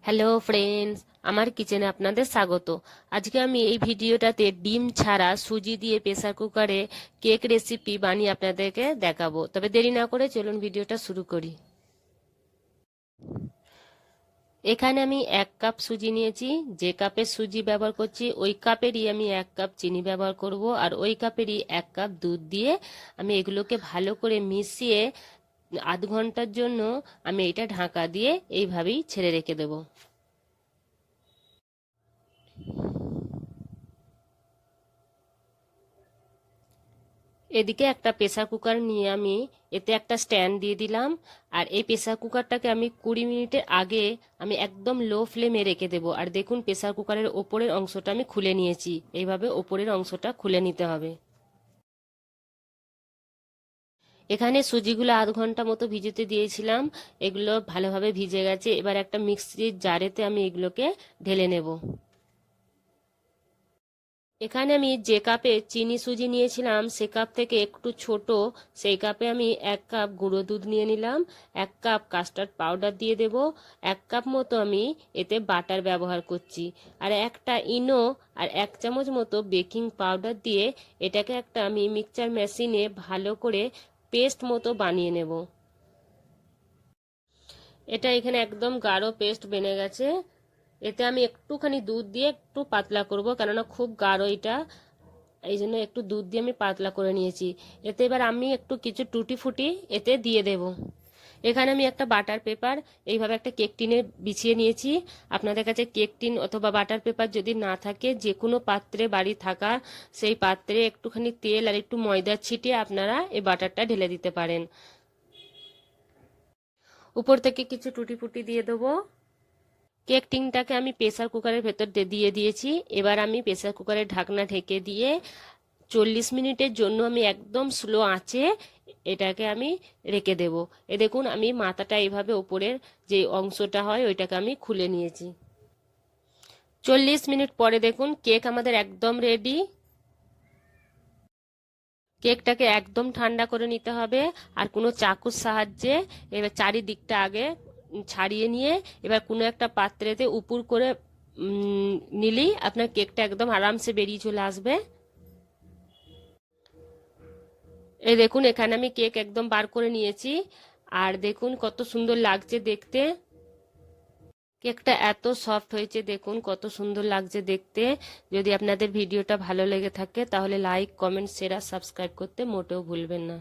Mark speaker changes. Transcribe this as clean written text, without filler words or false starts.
Speaker 1: Hello friends, আমার কিচেনে আপনাদের স্বাগত। আজকে আমি এই ভিডিওটাতে ডিম ছাড়া সুজি দিয়ে প্রেসার কুকারে কেক রেসিপি বানিয়ে আপনাদেরকে দেখাবো। তবে দেরি না করে চলুন ভিডিওটা শুরু করি। এখানে আমি 1 কাপ সুজি নিয়েছি। যে কাপের সুজি ব্যবহার করছি ওই কাপেরই আমি 1 কাপ চিনি ব্যবহার করব, আর ওই কাপেরই 1 কাপ দুধ দিয়ে আমি এগুলোকে ভালো করে মিশিয়ে আধ ঘন্টার জন্য আমি এটা ঢাকা দিয়ে এইভাবেই ছেড়ে রেখে দেবো। এদিকে একটা প্রেসার কুকার নিয়ে আমি এতে একটা স্ট্যান্ড দিয়ে দিলাম, আর এই প্রেসার কুকারটাকে আমি 20 মিনিটের আগে আমি একদম লো ফ্লেমে রেখে দেবো। আর দেখুন প্রেসার কুকারের ওপরের অংশটা আমি খুলে নিয়েছি, এইভাবে ওপরের অংশটা খুলে নিতে হবে। এখানে সুজিগুলো আধ ঘন্টা মতো ভিজতে দিয়েছিলাম, এগুলো ভালোভাবে ভিজে গেছে। এবার একটা মিক্সির জারেতে আমি এগুলোকে ঢেলে নেব। এখানে আমি যে কাপে চিনি সুজি নিয়েছিলাম সে কাপ থেকে একটু ছোট, সেই কাপে আমি 1 কাপ গুঁড়ো দুধ নিয়ে নিলাম। 1 কাপ কাস্টার্ড পাউডার দিয়ে দেব। 1 কাপ মতো আমি এতে বাটার ব্যবহার করছি, আর একটা ইনো আর 1 চামচ মতো বেকিং পাউডার দিয়ে এটাকে একটা আমি মিক্সচার মেশিনে ভালো করে পেস্ট মতো বানিয়ে নেব। এটা এখানে একদম গাঢ় পেস্ট বেনে গেছে। এতে আমি একটুখানি দুধ দিয়ে একটু পাতলা করব, কেননা খুব গাঢ় এটা, এই জন্য একটু দুধ দিয়ে আমি পাতলা করে নিয়েছি। এতে এবার আমি একটু কিছু টুটি ফুটি এতে দিয়ে দেব। এখানে আমি একটা বাটার পেপার এইভাবে একটা কেক টিনে বিছিয়ে নিয়েছি। আপনাদের কাছে কেক টিন অথবা বাটার পেপার যদি না থাকে, যে কোনো পাত্রে বাড়ি থাকা সেই পাত্রে একটুখানি তেল আর একটু ময়দা ছিটিয়ে আপনারা এই বাটারটা ঢেলে দিতে পারেন। উপর থেকে কিছু টুটি ফুটি দিয়ে দেবো। কেক টিনটাকে আমি প্রেসার কুকারের ভেতর দিয়ে দিয়েছি। এবার আমি প্রেসার কুকারের ঢাকনা ঢেকে দিয়ে 40 মিনিটের জন্য আমি একদম স্লো আঁচে এটাকে আমি রেখে দেব। এ দেখুন আমি মাথাটা এইভাবে ওপরের যে অংশটা হয় ওইটাকে আমি খুলে নিয়েছি। 40 মিনিট পরে দেখুন কেক আমাদের একদম রেডি। কেকটাকে একদম ঠান্ডা করে নিতে হবে, আর কোনো চাকুর সাহায্যে এবার চারিদিকটা আগে ছাড়িয়ে নিয়ে এবার কোনো একটা পাত্রেতে উপুর করে নিলেই আপনার কেকটা একদম আরামসে বেরিয়ে চলে আসবে। এই দেখুন এখানে আমি কেক একদম বার করে নিয়েছি, আর দেখুন কত সুন্দর লাগছে দেখতে। কেকটা এত সফট হয়েছে, দেখুন কত সুন্দর লাগছে দেখতে। যদি আপনাদের ভিডিওটা ভালো লেগে থাকে তাহলে লাইক, কমেন্ট, শেয়ার আর সাবস্ক্রাইব করতে মোটেও ভুলবেন না।